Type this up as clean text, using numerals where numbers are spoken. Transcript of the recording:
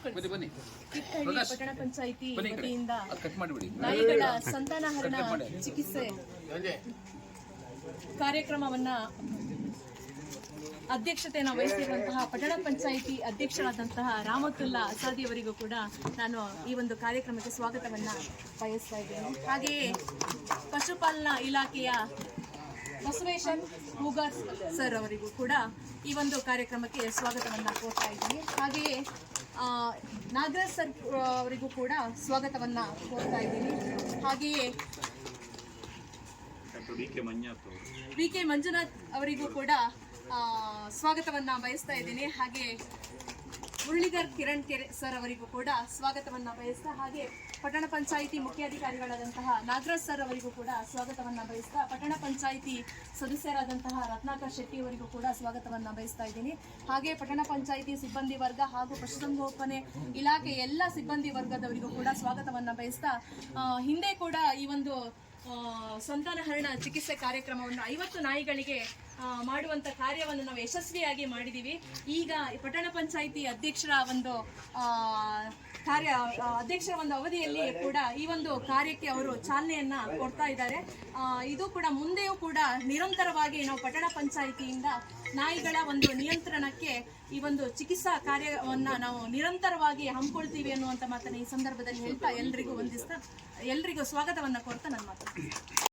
ಬನ್ನಿ ಕಿತ್ತಹಳ್ಳಿ ಪಟ್ಟಣ ಪಂಚಾಯಿತಿ ವತಿಯಿಂದ ನಾಯಿಗಳ ಸಂತಾನಹರಣ ಚಿಕಿತ್ಸೆ ಕಾರ್ಯಕ್ರಮವನ್ನ ಅಧ್ಯಕ್ಷತೆಯನ್ನು ವಹಿಸಿರುವಂತಹ ಪಟ್ಟಣ ಪಂಚಾಯಿತಿ ಅಧ್ಯಕ್ಷರಾದಂತಹ ರಾಮತುಲ್ಲಾ ಅಸಾದಿ ಅವರಿಗೂ ಕೂಡ ನಾನು ಈ ಒಂದು ಕಾರ್ಯಕ್ರಮಕ್ಕೆ ಸ್ವಾಗತವನ್ನ ಬಯಸ್ತಾ ಇದ್ದೇನೆ. ಹಾಗೆಯೇ ಪಶುಪಾಲನಾ ಇಲಾಖೆಯ ಬಸವೇಶನ್ ಹೂಗಾರ್ ಸರ್ ಅವರಿಗೂ ಕೂಡ ಈ ಒಂದು ಕಾರ್ಯಕ್ರಮಕ್ಕೆ ಸ್ವಾಗತವನ್ನ ಕೋರ್ತಾ ಇದ್ದೀನಿ. ಹಾಗೆಯೇ ನಾಗರಾಜ್ ಸರ್ ಅವರಿಗೂ ಕೂಡ ಸ್ವಾಗತವನ್ನ ಕೋರ್ತಾ ಇದ್ದೀನಿ. ಹಾಗೆಯೇ ವಿ ಕೆ ಮಂಜುನಾಥ್ ಅವರಿಗೂ ಕೂಡ ಸ್ವಾಗತವನ್ನ ಬಯಸ್ತಾ ಇದ್ದೀನಿ. ಹಾಗೆ ಮುರಳೀಧರ್ ಕಿರಣ್ ಕೆರೆ ಸರ್ ಅವರಿಗೂ ಕೂಡ ಸ್ವಾಗತವನ್ನ ಬಯಸ್ತಾ, ಹಾಗೆ ಪಟ್ಟಣ ಪಂಚಾಯಿತಿ ಮುಖ್ಯಾಧಿಕಾರಿಗಳಾದಂತಹ ನಾಗರಾಜ್ ಸರ್ ಅವರಿಗೂ ಕೂಡ ಸ್ವಾಗತವನ್ನ ಬಯಸ್ತಾ, ಪಟ್ಟಣ ಪಂಚಾಯಿತಿ ಸದಸ್ಯರಾದಂತಹ ರತ್ನಾಕರ್ ಶೆಟ್ಟಿ ಅವರಿಗೂ ಕೂಡ ಸ್ವಾಗತವನ್ನ ಬಯಸ್ತಾ ಇದ್ದೀನಿ. ಹಾಗೆ ಪಟ್ಟಣ ಪಂಚಾಯಿತಿ ಸಿಬ್ಬಂದಿ ವರ್ಗ ಹಾಗೂ ಪಶುಸಂಗೋಪನೆ ಇಲಾಖೆ ಎಲ್ಲ ಸಿಬ್ಬಂದಿ ವರ್ಗದವರಿಗೂ ಕೂಡ ಸ್ವಾಗತವನ್ನ ಬಯಸ್ತಾ, ಹಿಂದೆ ಕೂಡ ಈ ಒಂದು ಸಂತಾನಹರಣ ಚಿಕಿತ್ಸೆ ಕಾರ್ಯಕ್ರಮವನ್ನು 50 ನಾಯಿಗಳಿಗೆ ಮಾಡುವಂಥ ಕಾರ್ಯವನ್ನು ನಾವು ಯಶಸ್ವಿಯಾಗಿ ಮಾಡಿದ್ದೀವಿ. ಈಗ ಪಟ್ಟಣ ಪಂಚಾಯಿತಿ ಅಧ್ಯಕ್ಷರ ಒಂದು ಅಧ್ಯಕ್ಷರ ಒಂದು ಅವಧಿಯಲ್ಲಿ ಕೂಡ ಈ ಒಂದು ಕಾರ್ಯಕ್ಕೆ ಅವರು ಚಾಲನೆಯನ್ನ ಕೊಡ್ತಾ ಇದ್ದಾರೆ. ಇದು ಕೂಡ ಮುಂದೆಯೂ ಕೂಡ ನಿರಂತರವಾಗಿ ನಾವು ಪಟ್ಟಣ ಪಂಚಾಯಿತಿಯಿಂದ ನಾಯಿಗಳ ಒಂದು ನಿಯಂತ್ರಣಕ್ಕೆ ಈ ಒಂದು ಚಿಕಿತ್ಸಾ ಕಾರ್ಯವನ್ನ ನಾವು ನಿರಂತರವಾಗಿ ಹಮ್ಮಿಕೊಳ್ತೀವಿ ಅನ್ನುವಂಥ ಮಾತನ್ನು ಈ ಸಂದರ್ಭದಲ್ಲಿ ಹೇಳ್ತಾ ಎಲ್ರಿಗೂ ವಂದಿಸ್ತಾ ಎಲ್ರಿಗೂ ಸ್ವಾಗತವನ್ನ ಕೊಡ್ತಾ ನನ್ನ ಮಾತು